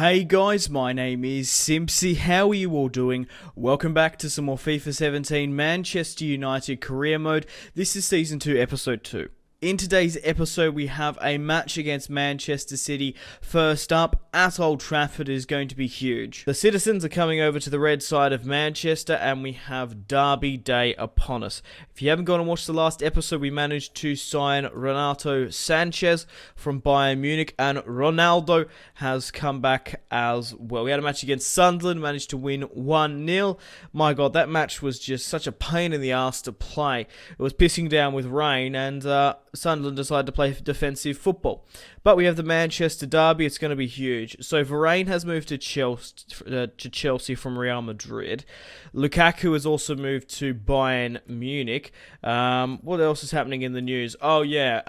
Hey guys, my name is Simpzy. How are you all doing? Welcome back to some more FIFA 17 Manchester United career mode. This is season 2, episode 2. In today's episode, we have a match against Manchester City. First up, at Old Trafford is going to be huge. The citizens are coming over to the red side of Manchester, and we have Derby Day upon us. If you haven't gone and watched the last episode, we managed to sign Renato Sanchez from Bayern Munich, and Ronaldo has come back as well. We had a match against Sunderland, managed to win 1-0. My God, that match was just such a pain in the arse to play. It was pissing down with rain, and Sunderland decided to play defensive football. But we have the Manchester Derby. It's going to be huge. So Varane has moved to Chelsea from Real Madrid. Lukaku has also moved to Bayern Munich. What else is happening in the news? Oh yeah,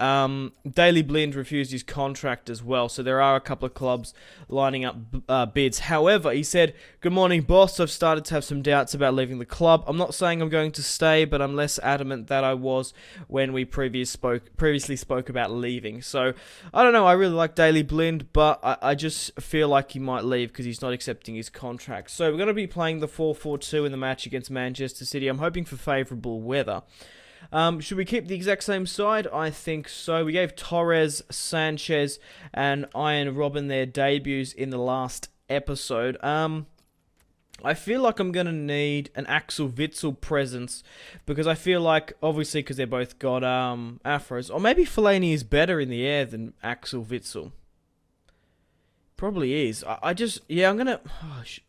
Daley Blind refused his contract as well. So there are a couple of clubs lining up bids. However, he said, "Good morning, boss. I've started to have some doubts about leaving the club. I'm not saying I'm going to stay, but I'm less adamant than I was when we previously spoke about leaving." So I don't know. I really like Daley Blind, but I just feel like he might leave because he's not accepting his contract. So we're going to be playing the 4-4-2 in the match against Manchester City. I'm hoping for favourable weather. Should we keep the exact same side? I think so. We gave Torres, Sanchez, and Ian Robin their debuts in the last episode. I feel like I'm going to need an Axel Witsel presence because I feel like, obviously, because they both got afros, or maybe Fellaini is better in the air than Axel Witsel. Probably is. I'm going to...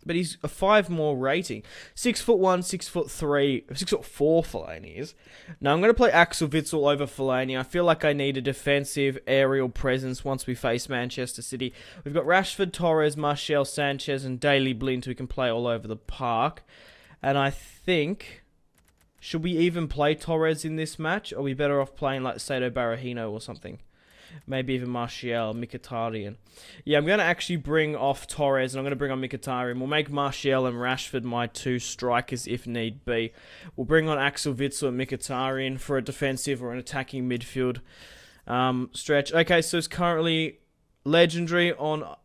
but he's a 5 more rating. 6'1", 6'3", 6'4" Fellaini is. Now, I'm going to play Axel Witsel over Fellaini. I feel like I need a defensive aerial presence once we face Manchester City. We've got Rashford, Torres, Martial, Sanchez, and Daley Blind who can play all over the park. And I think... should we even play Torres in this match? Or are we better off playing like Sado Barahino or something? Maybe even Martial, Mkhitaryan. Yeah, I'm going to actually bring off Torres and I'm going to bring on Mkhitaryan. We'll make Martial and Rashford my 2 strikers if need be. We'll bring on Axel Witsel and Mkhitaryan for a defensive or an attacking midfield stretch. Okay, so it's currently legendary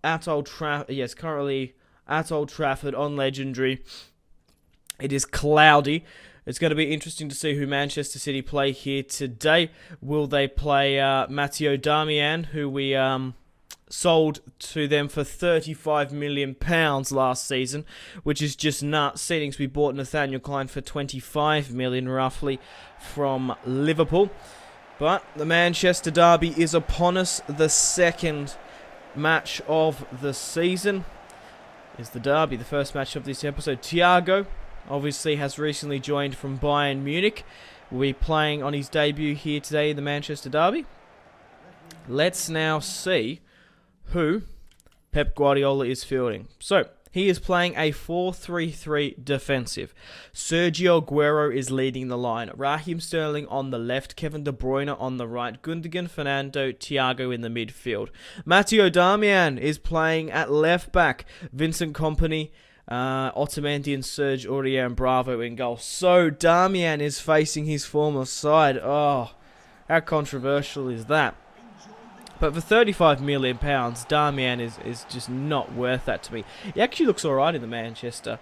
at Old Trafford. Yes, currently at Old Trafford on legendary. It is cloudy. It's going to be interesting to see who Manchester City play here today. Will they play Matteo Darmian, who we sold to them for £35 million last season, which is just nuts. Seeing we bought Nathaniel Klein for £25 million roughly from Liverpool. But the Manchester Derby is upon us. The second match of the season is the Derby, the first match of this episode. Thiago obviously has recently joined from Bayern Munich. We're playing on his debut here today in the Manchester Derby. Let's now see who Pep Guardiola is fielding. So, he is playing a 4-3-3 defensive. Sergio Aguero is leading the line. Raheem Sterling on the left. Kevin De Bruyne on the right. Gundogan, Fernando, Thiago in the midfield. Matteo Darmian is playing at left back. Vincent Kompany, Otamendi and Serge Aurier and Bravo in goal. So Darmian is facing his former side. Oh, how controversial is that? But for £35 million, Darmian is just not worth that to me. He actually looks alright in the Manchester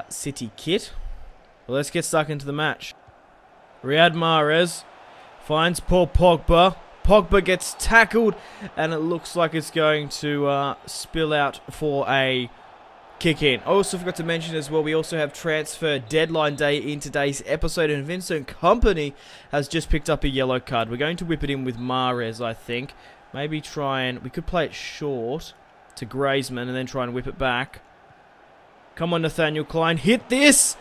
City kit. Well, let's get stuck into the match. Riyad Mahrez finds Paul Pogba. Pogba gets tackled, and it looks like it's going to spill out for a kick in. I also forgot to mention as well, we also have transfer deadline day in today's episode, and Vincent Kompany has just picked up a yellow card. We're going to whip it in with Mahrez, I think. Maybe we could play it short to Griezmann and then try and whip it back. Come on, Nathaniel Klein, hit this!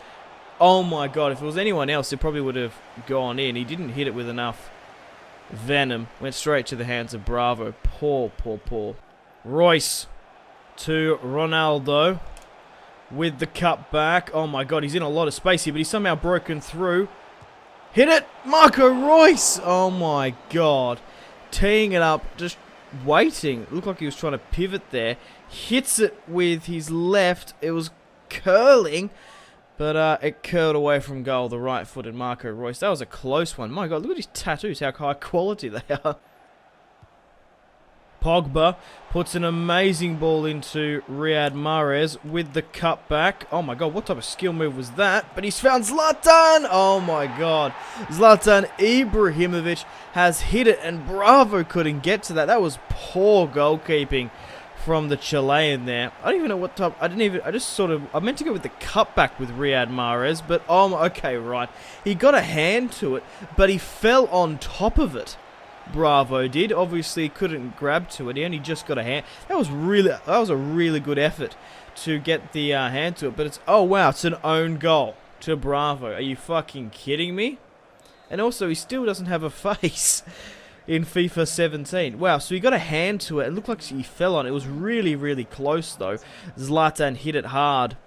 Oh my God, if it was anyone else, it probably would have gone in. He didn't hit it with enough venom. Went straight to the hands of Bravo. Poor. Royce to Ronaldo with the cut back. Oh my God, he's in a lot of space here, but he's somehow broken through. Hit it! Marco Royce! Oh my God. Teeing it up, just waiting. Looked like he was trying to pivot there. Hits it with his left. It was curling, but it curled away from goal. The right-footed Marco Royce. That was a close one. My God, look at his tattoos, how high quality they are. Pogba puts an amazing ball into Riyad Mahrez with the cutback. Oh my god, what type of skill move was that? But he's found Zlatan! Oh my god. Zlatan Ibrahimovic has hit it and Bravo couldn't get to that. That was poor goalkeeping from the Chilean there. I don't even know what type. I meant to go with the cutback with Riyad Mahrez, but okay, right. He got a hand to it, but he fell on top of it. Bravo did. Obviously couldn't grab to it. He only just got a hand. That was a really good effort to get the hand to it. But oh wow, it's an own goal to Bravo. Are you fucking kidding me? And also he still doesn't have a face in FIFA 17. Wow, so he got a hand to it. It looked like he fell on it. It was really close though. Zlatan hit it hard.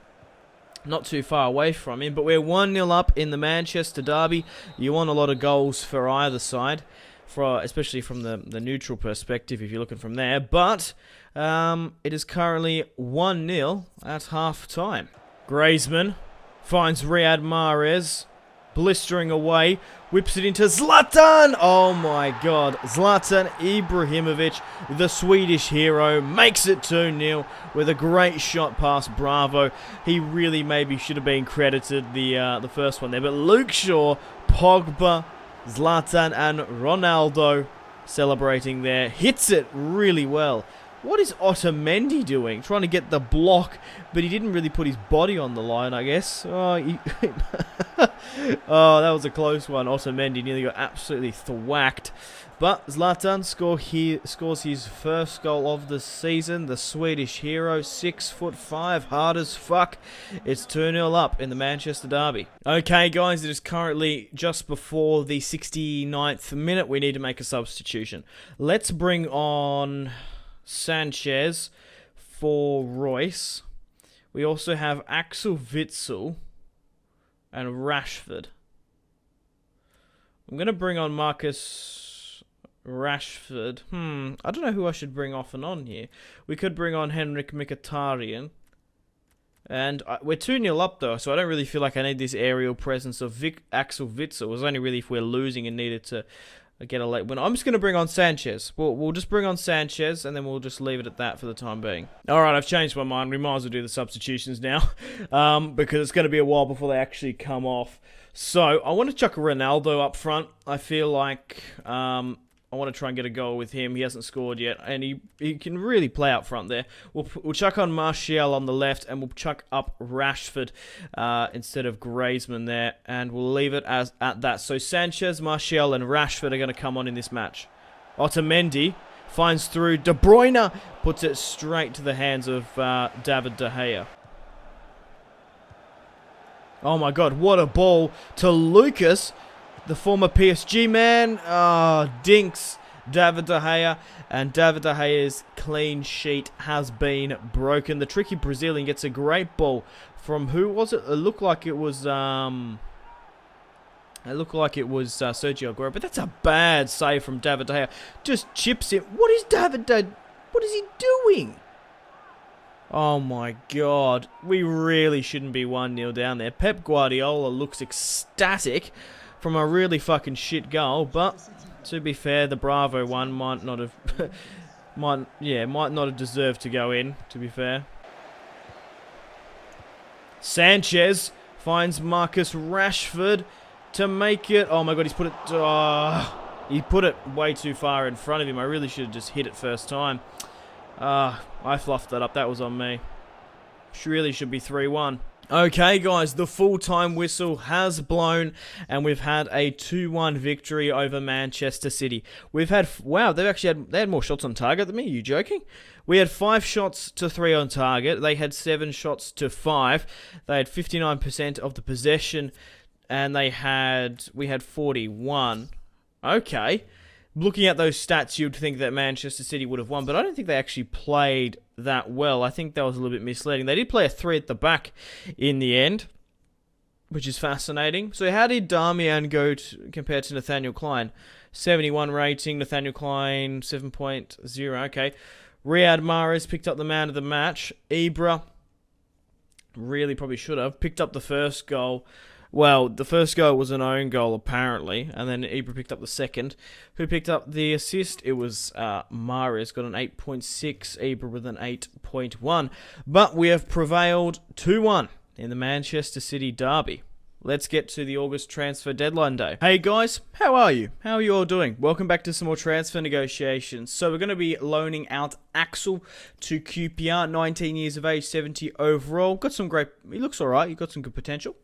Not too far away from him. But we're 1-0 up in the Manchester derby. You want a lot of goals for either side. Especially from the neutral perspective, if you're looking from there. But it is currently 1-0 at half time. Griezmann finds Riyad Mahrez, blistering away, whips it into Zlatan. Oh my god, Zlatan Ibrahimovic, the Swedish hero, makes it 2-0 with a great shot past Bravo. He really maybe should have been credited the first one there. But Luke Shaw, Pogba, Zlatan and Ronaldo celebrating there. Hits it really well. What is Otamendi doing? Trying to get the block, but he didn't really put his body on the line, I guess. Oh, oh, that was a close one. Otamendi nearly got absolutely thwacked. But Zlatan scores his first goal of the season. The Swedish hero, 6'5", hard as fuck. It's 2-0 up in the Manchester derby. Okay, guys, it is currently just before the 69th minute. We need to make a substitution. Let's bring on Sanchez for Royce. We also have Axel Witsel and Rashford. I'm going to bring on Marcus Rashford. I don't know who I should bring off and on here. We could bring on Henrik Mkhitaryan. And we're 2-0 up though, so I don't really feel like I need this aerial presence of Axel Witsel. It was only really if we're losing and needed to get a late win. I'm just going to bring on Sanchez. We'll just bring on Sanchez and then we'll just leave it at that for the time being. Alright, I've changed my mind. We might as well do the substitutions now. Because it's going to be a while before they actually come off. So, I want to chuck a Ronaldo up front. I feel like I want to try and get a goal with him. He hasn't scored yet, and he can really play out front there. We'll chuck on Martial on the left, and we'll chuck up Rashford instead of Griezmann there, and we'll leave it at that. So Sanchez, Martial, and Rashford are going to come on in this match. Otamendi finds through. De Bruyne puts it straight to the hands of David De Gea. Oh my god, what a ball to Lucas, the former PSG man. Dinks David De Gea, and David De Gea's clean sheet has been broken. The tricky Brazilian gets a great ball from, who was it? It looked like it was Sergio Aguero, but that's a bad save from David De Gea. Just chips it. What is he doing? Oh my god. We really shouldn't be 1-0 down there. Pep Guardiola looks ecstatic from a really fucking shit goal, but to be fair, the Bravo one might not have might not have deserved to go in, to be fair. Sanchez finds Marcus Rashford to make it. Oh my god, he put it way too far in front of him. I really should have just hit it first time. I fluffed that up. That was on me. Really should be 3-1. Okay, guys, the full-time whistle has blown, and we've had a 2-1 victory over Manchester City. We've had, wow, they had more shots on target than me. Are you joking? We had 5 shots to 3 on target. They had 7 shots to 5. They had 59% of the possession, and we had 41. Okay. Looking at those stats, you'd think that Manchester City would have won, but I don't think they actually played that well. I think that was a little bit misleading. They did play a 3 at the back in the end, which is fascinating. So how did Darmian go compared to Nathaniel Klein? 71 rating, Nathaniel Klein 7.0. Okay. Riyad Mahrez picked up the man of the match. Ibra really probably should have picked up the first goal. Well, the first goal was an own goal, apparently, and then Ibra picked up the second. Who picked up the assist? It was Mahrez, got an 8.6, Ibra with an 8.1. But we have prevailed 2-1 in the Manchester City derby. Let's get to the August transfer deadline day. Hey guys, how are you? How are you all doing? Welcome back to some more transfer negotiations. So we're going to be loaning out Axel to QPR, 19 years of age, 70 overall. Got some great, he looks alright, he's got some good potential.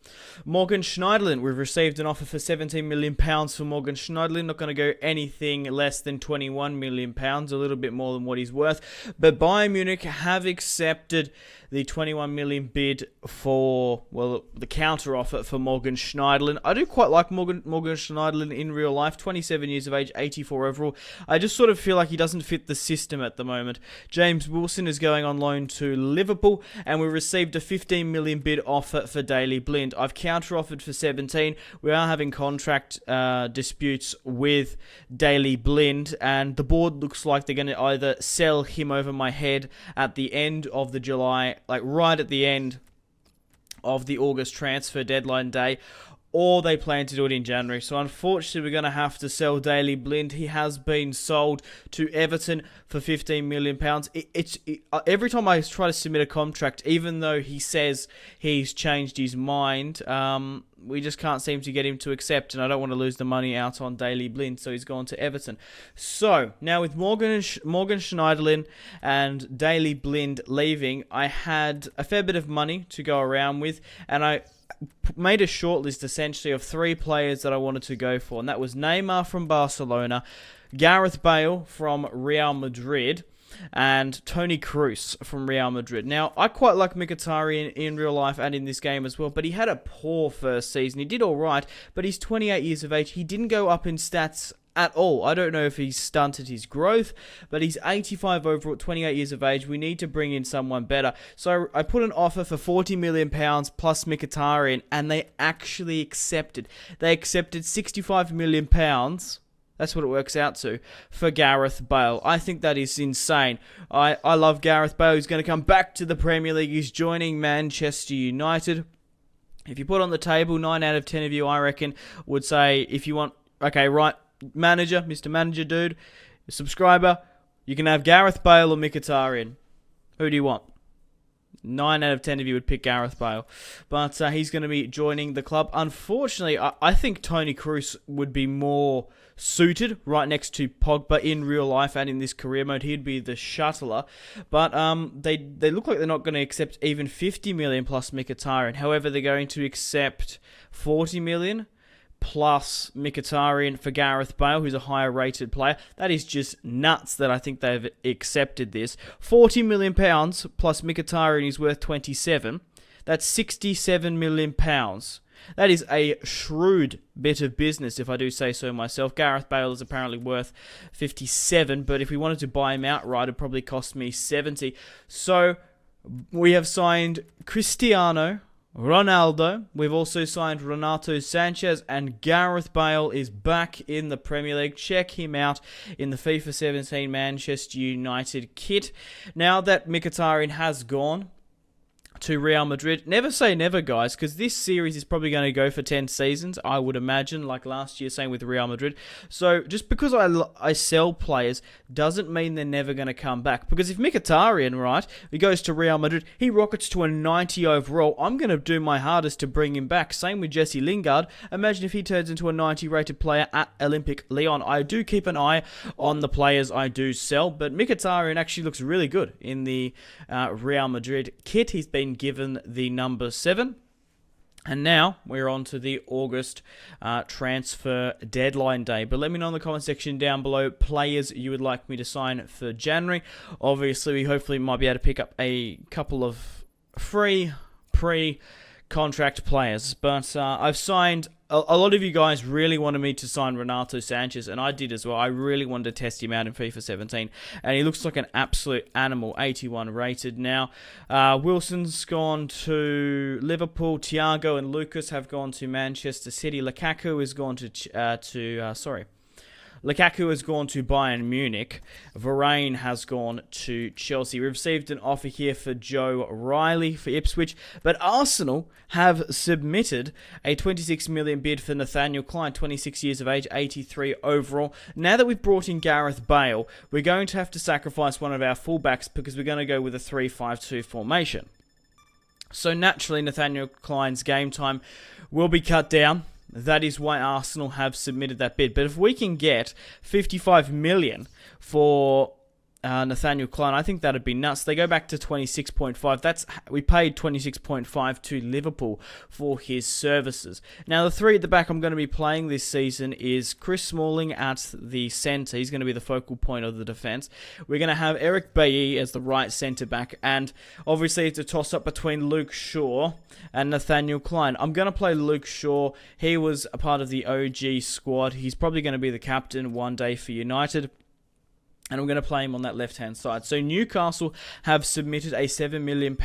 Morgan Schneiderlin, we've received an offer for £17 million for Morgan Schneiderlin. Not going to go anything less than £21 million, a little bit more than what he's worth. But Bayern Munich have accepted the 21 million bid for, well, the counter offer for Morgan Schneiderlin. I do quite like Morgan Schneiderlin in real life, 27 years of age, 84 overall. I just sort of feel like he doesn't fit the system at the moment. James Wilson is going on loan to Liverpool, and we received a 15 million bid offer for Daley Blind. I've counter offered for 17. We are having contract disputes with Daley Blind, and the board looks like they're going to either sell him over my head at the end of the July, like right at the end of the August transfer deadline day, or they plan to do it in January. So unfortunately, we're going to have to sell Daley Blind. He has been sold to Everton for £15 million. Every time I try to submit a contract, even though he says he's changed his mind, we just can't seem to get him to accept, and I don't want to lose the money out on Daley Blind, so he's gone to Everton. So, now with Morgan Schneiderlin and Daley Blind leaving, I had a fair bit of money to go around with, and I made a shortlist essentially of 3 players that I wanted to go for, and that was Neymar from Barcelona, Gareth Bale from Real Madrid, and Toni Kroos from Real Madrid. Now, I quite like Mkhitaryan in real life and in this game as well, but he had a poor first season. He did alright, but he's 28 years of age. He didn't go up in stats at all. I don't know if he's stunted his growth, but he's 85 overall, 28 years of age. We need to bring in someone better. So I put an offer for £40 million plus Mkhitaryan, and they actually accepted. They accepted £65 million. That's what it works out to for Gareth Bale. I think that is insane. I love Gareth Bale. He's going to come back to the Premier League. He's joining Manchester United. If you put on the table, 9 out of 10 of you, I reckon, would say, if you want, okay, right, manager, Mr. Manager dude, subscriber, you can have Gareth Bale or Mkhitaryan. Who do you want? 9 out of 10 of you would pick Gareth Bale. But he's going to be joining the club. Unfortunately, I think Toni Kroos would be more suited right next to Pogba in real life and in this career mode. He'd be the shuttler. But they look like they're not going to accept even 50 million plus Mkhitaryan. However, they're going to accept 40 million plus Mkhitaryan for Gareth Bale, who's a higher rated player. That is just nuts that I think they've accepted this. £40 million plus Mkhitaryan is worth 27. That's £67 million. That is a shrewd bit of business, if I do say so myself. Gareth Bale is apparently worth 57, but if we wanted to buy him outright, it'd probably cost me 70. So we have signed Cristiano Ronaldo. We've also signed Renato Sanchez, and Gareth Bale is back in the Premier League. Check him out in the FIFA 17 Manchester United kit. Now that Mkhitaryan has gone to Real Madrid. Never say never, guys, because this series is probably going to go for 10 seasons, I would imagine, like last year, same with Real Madrid. So just because I sell players doesn't mean they're never going to come back. Because if Mkhitaryan, right, he goes to Real Madrid, he rockets to a 90 overall, I'm going to do my hardest to bring him back. Same with Jesse Lingard. Imagine if he turns into a 90 rated player at Olympic Lyon. I do keep an eye on the players I do sell, but Mkhitaryan actually looks really good in the Real Madrid kit. He's been given the number 7. And now we're on to the August transfer deadline day. But let me know in the comment section down below players you would like me to sign for January. Obviously, we hopefully might be able to pick up a couple of free pre-contract players. But I've signed... A lot of you guys really wanted me to sign Renato Sanchez, and I did as well. I really wanted to test him out in FIFA 17, and he looks like an absolute animal, 81 rated now. Wilson's gone to Liverpool. Thiago and Lucas have gone to Manchester City. Lukaku has gone to Lukaku has gone to Bayern Munich. Varane has gone to Chelsea. We've received an offer here for Joe Riley for Ipswich. But Arsenal have submitted a 26 million bid for Nathaniel Klein, 26 years of age, 83 overall. Now that we've brought in Gareth Bale, we're going to have to sacrifice one of our fullbacks because we're going to go with a 3-5-2 formation. So naturally, Nathaniel Klein's game time will be cut down. That is why Arsenal have submitted that bid. But if we can get 55 million for Nathaniel Klein, I think that'd be nuts. They go back to 26.5. We paid 26.5 to Liverpool for his services. Now, the three at the back I'm going to be playing this season is Chris Smalling at the centre. He's going to be the focal point of the defence. We're going to have Eric Bailly as the right centre back, and obviously it's a toss-up between Luke Shaw and Nathaniel Klein. I'm going to play Luke Shaw. He was a part of the OG squad. He's probably going to be the captain one day for United. And I'm going to play him on that left-hand side. So Newcastle have submitted a £7 million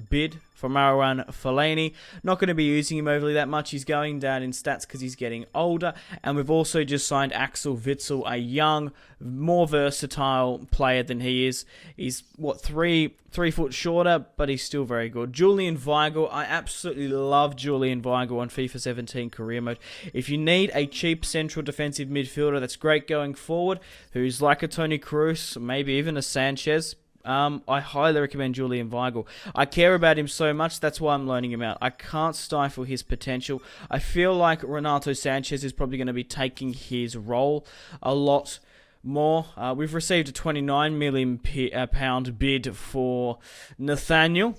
bid for Marouane Fellaini. Not going to be using him overly that much. He's going down in stats because he's getting older. And we've also just signed Axel Witsel, a young, more versatile player than he is. He's, 3 foot shorter, but he's still very good. Julian Weigl. I absolutely love Julian Weigl on FIFA 17 career mode. If you need a cheap central defensive midfielder that's great going forward, who's like a Toni Kroos, maybe even a Sanchez, I highly recommend Julian Weigl. I care about him so much, that's why I'm loaning him out. I can't stifle his potential. I feel like Renato Sanchez is probably going to be taking his role a lot more. We've received a £29 million bid for Nathaniel.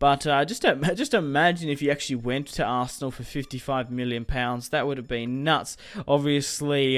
But just imagine if he actually went to Arsenal for £55 million. That would have been nuts. Obviously,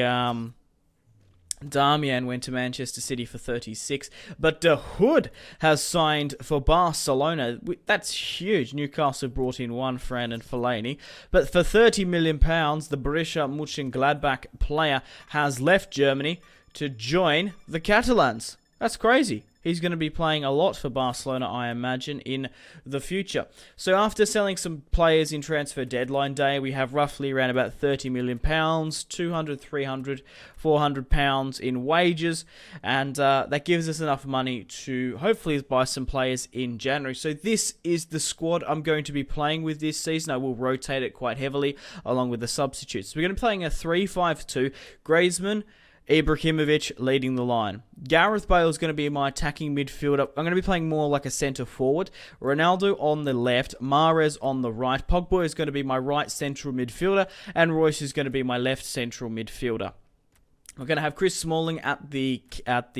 Darmian went to Manchester City for 36, but De Hood has signed for Barcelona. That's huge. Newcastle brought in one Fran and Fellaini, but for £30 million, the Borussia Mönchengladbach player has left Germany to join the Catalans. That's crazy. He's going to be playing a lot for Barcelona, I imagine, in the future. So after selling some players in transfer deadline day, we have roughly around about £30 million, 200, 300, 400 pounds in wages, and that gives us enough money to hopefully buy some players in January. So this is the squad I'm going to be playing with this season. I will rotate it quite heavily along with the substitutes. We're going to be playing a 3-5-2. Griezmann, Ibrahimovic leading the line. Gareth Bale is going to be my attacking midfielder. I'm going to be playing more like a centre forward. Ronaldo on the left, Mahrez on the right. Pogba is going to be my right central midfielder, and Royce is going to be my left central midfielder. We're going to have Chris Smalling at the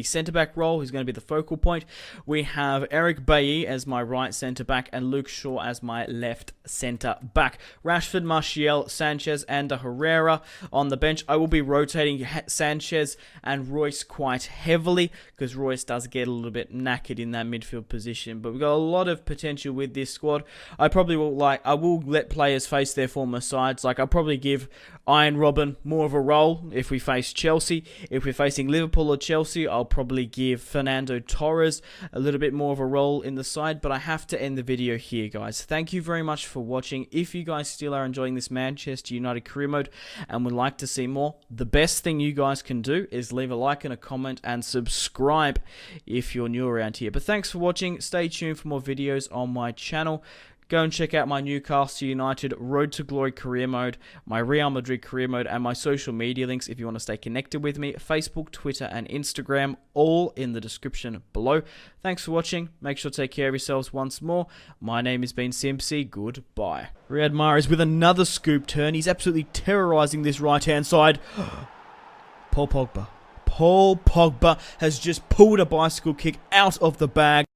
centre-back role. He's going to be the focal point. We have Eric Bailly as my right centre-back and Luke Shaw as my left centre-back. Rashford, Martial, Sanchez and Herrera on the bench. I will be rotating Sanchez and Royce quite heavily because Royce does get a little bit knackered in that midfield position. But we've got a lot of potential with this squad. I will let players face their former sides. I'll probably give Iron Robin more of a role if we face Chelsea. If we're facing Liverpool or Chelsea, I'll probably give Fernando Torres a little bit more of a role in the side. But I have to end the video here, guys. Thank you very much for watching. If you guys still are enjoying this Manchester United career mode and would like to see more, the best thing you guys can do is leave a like and a comment and subscribe if you're new around here. But thanks for watching. Stay tuned for more videos on my channel. Go and check out my Newcastle United Road to Glory career mode, my Real Madrid career mode, and my social media links if you want to stay connected with me. Facebook, Twitter, and Instagram, all in the description below. Thanks for watching. Make sure to take care of yourselves once more. My name has been Simpzy. Goodbye. Riyad Mahrez with another scoop turn. He's absolutely terrorising this right-hand side. Paul Pogba. Paul Pogba has just pulled a bicycle kick out of the bag.